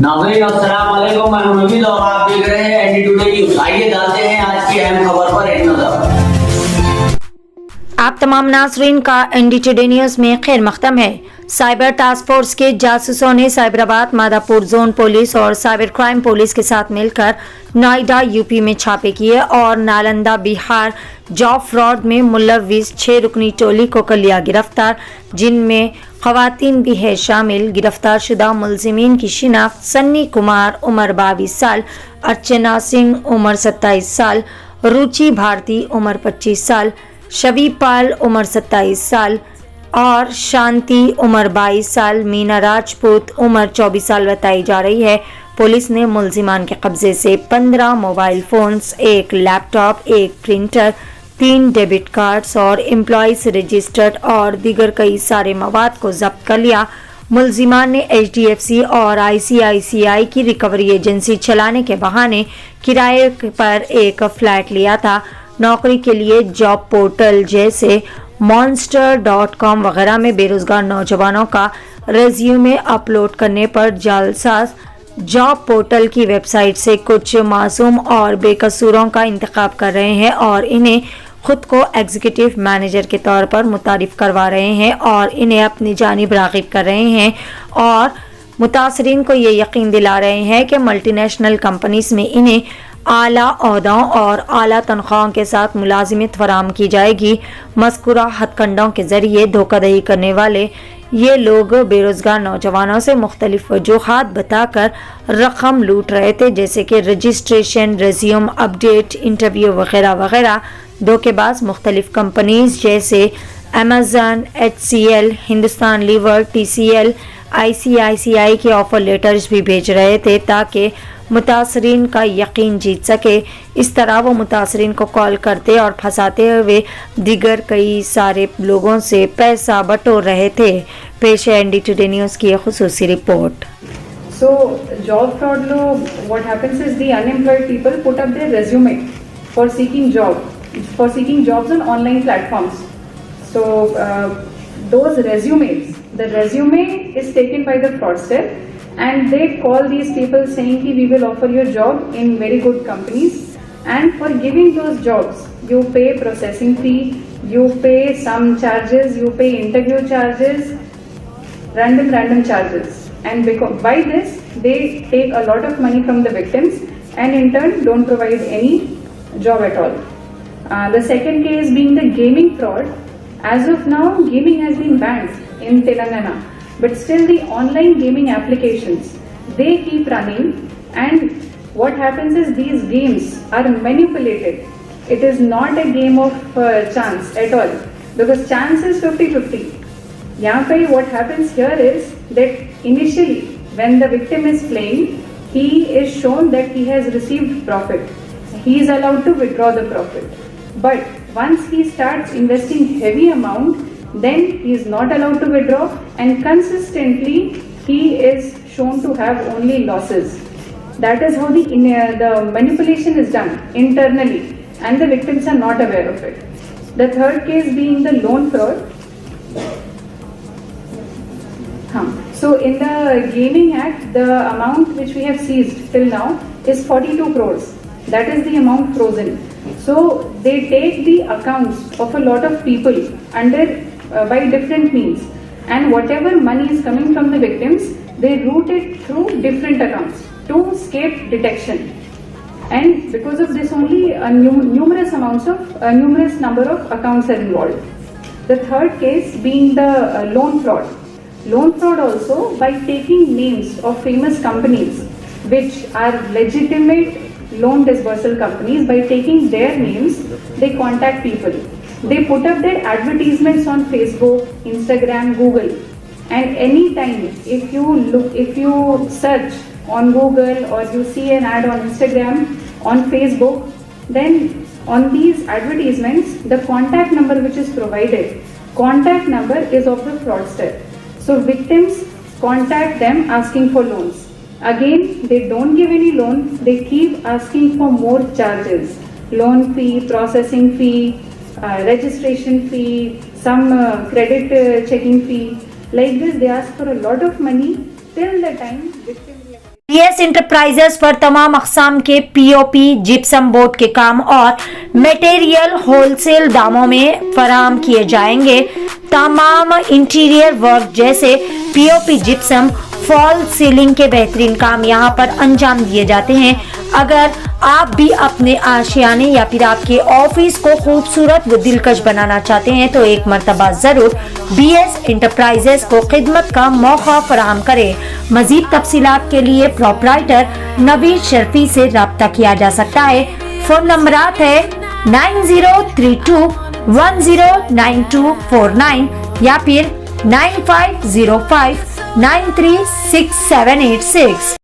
नाज़रीन अस्सलाम वालेकुम, मैं हूं नवीद और आप देख रहे हैं एनडी टुडे न्यूज़। आइए डालते हैं आज की अहम खबर पर एक नजर। आप तमाम नाज़रीन का एनडी टुडे न्यूज़ में खैर मक़दम है। साइबर टास्क फोर्स के जासूसों ने साइबराबाद, मादापुर जोन पुलिस और साइबर क्राइम पुलिस के साथ मिलकर नोएडा यूपी में छापे किए और नालंदा बिहार जॉब फ्रॉड में मुलव्विस 6 रुकनी टोली को कर लिया गिरफ्तार, जिनमें खवातीन भी है शामिल। गिरफ्तार शुदा मुलजिमीन की शिनाख्त सन्नी कुमार उम्र 22 साल, अर्चना सिंह उम्र 27 साल, रुचि भारती उम्र 25 साल, शबीपाल उम्र 27 साल और शांति उम्र 22 साल, मीना राजपूत उम्र 24 साल बताई जा रही है। पुलिस ने मुलजिमान के कब्जे से 15 mobile phones, 1 laptop, 1 printer, 3 debit cards और एम्प्लॉइज रजिस्टर्ड और दीगर कई सारे मवाद को जब्त कर लिया। मुलजिमान ने HDFC और ICICI की रिकवरी एजेंसी चलाने के बहाने किराए पर एक फ्लैट लिया था। नौकरी के लिए जॉब पोर्टल जैसे monster.com वगैरह में बेरोजगार नौजवानों का रेज्यूमे अपलोड करने पर जालसाज जॉब पोर्टल की वेबसाइट से कुछ मासूम और बेकसूरों का इंतखाब कर रहे हैं और इन्हें खुद को एग्जीक्यूटिव मैनेजर के तौर पर मुतारिफ करवा रहे हैं और इन्हें अपनी जानिब राग़िब कर रहे हैं और मुतासरीन को ये यकीन दिला रहे हैं कि मल्टीनेशनल कंपनीज में इन्हें आला ओहदों और आला तनख्वाहों के साथ मुलाजिमत फराम की जाएगी। मज़कूरा हथकंडों के जरिए धोखाधड़ी करने वाले ये लोग बेरोजगार नौजवानों से मुख्तलिफ वजूहात बताकर रकम लूट रहे थे, जैसे कि रजिस्ट्रेशन, रेज्यूम अपडेट, इंटरव्यू वगैरह वगैरह। धोखेबाज मुख्तलिफ कंपनीज जैसे Amazon, HCL, Hindustan lever, TCL, ICICI के ऑफर लेटर्स भी भेज रहे थे ताकि मुतासरीन का यकीन जीत सके। इस तरह वो मुतासरीन को कॉल करते और फंसाते हुए दीगर कई सारे लोगों से पैसा बटोर रहे थे। पेश है एनडी टुडे न्यूज़ की खुसूसी report. So job fraud lo what happens is the unemployed people put up their resume for seeking jobs on online platforms. So those resumes, the resume is taken by the fraudster and they call these people saying ki we will offer you a job in very good companies, and for giving those jobs you pay processing fee, you pay some charges, you pay interview charges, random charges, and because by this they take a lot of money from the victims and in turn don't provide any job at all. The second case being the gaming fraud. As of now, gaming has been banned in Telangana, but still the online gaming applications, they keep running, and what happens is these games are manipulated. It is not a game of chance at all, because chance is 50-50. Yahan pe what happens here is that initially when the victim is playing, he is shown that he has received profit. He is allowed to withdraw the profit. But once he starts investing heavy amount, then he is not allowed to withdraw, and consistently he is shown to have only losses. That is how the manipulation is done internally, and the victims are not aware of it. The third case being the loan fraud. So in the Gaming Act, the amount which we have seized till now is 42 crores. That is the amount frozen. So they take the accounts of a lot of people under by different means, and whatever money is coming from the victims, they route it through different accounts to escape detection. And because of this only numerous number of accounts are involved. The third case being the loan fraud. Loan fraud also by taking names of famous companies which are legitimate loan disbursal companies. By taking their names, they contact people. They put up their advertisements on Facebook, Instagram, Google, and anytime if you search on Google or you see an ad on Instagram, on Facebook, then on these advertisements the contact number which is provided, contact number is of the fraudster. So victims contact them asking for loans. Again, they don't give any loan, they keep asking for more charges, loan fee, processing fee, registration fee, some credit checking fee. Like this, they ask for a lot of money till the time victim BS enterprises पर तमाम अक़साम के POP, gypsum board के काम और material wholesale दामों में फराहम किए जाएंगे। तमाम इंटीरियर वर्क जैसे POP, जिप्सम, फॉल सीलिंग के बेहतरीन काम यहाँ पर अंजाम दिए जाते हैं। अगर आप भी अपने आशियाने या फिर आपके ऑफिस को खूबसूरत व दिलकश बनाना चाहते हैं तो एक मर्तबा जरूर BS इंटरप्राइजेस को खिदमत का मौका फराहम करें। मजीद तफसीलात के लिए प्रोपराइटर नवीद शर्फी से रब्ता किया जा सकता है। फोन नंबरात है 9032109249 या फिर 9505936786।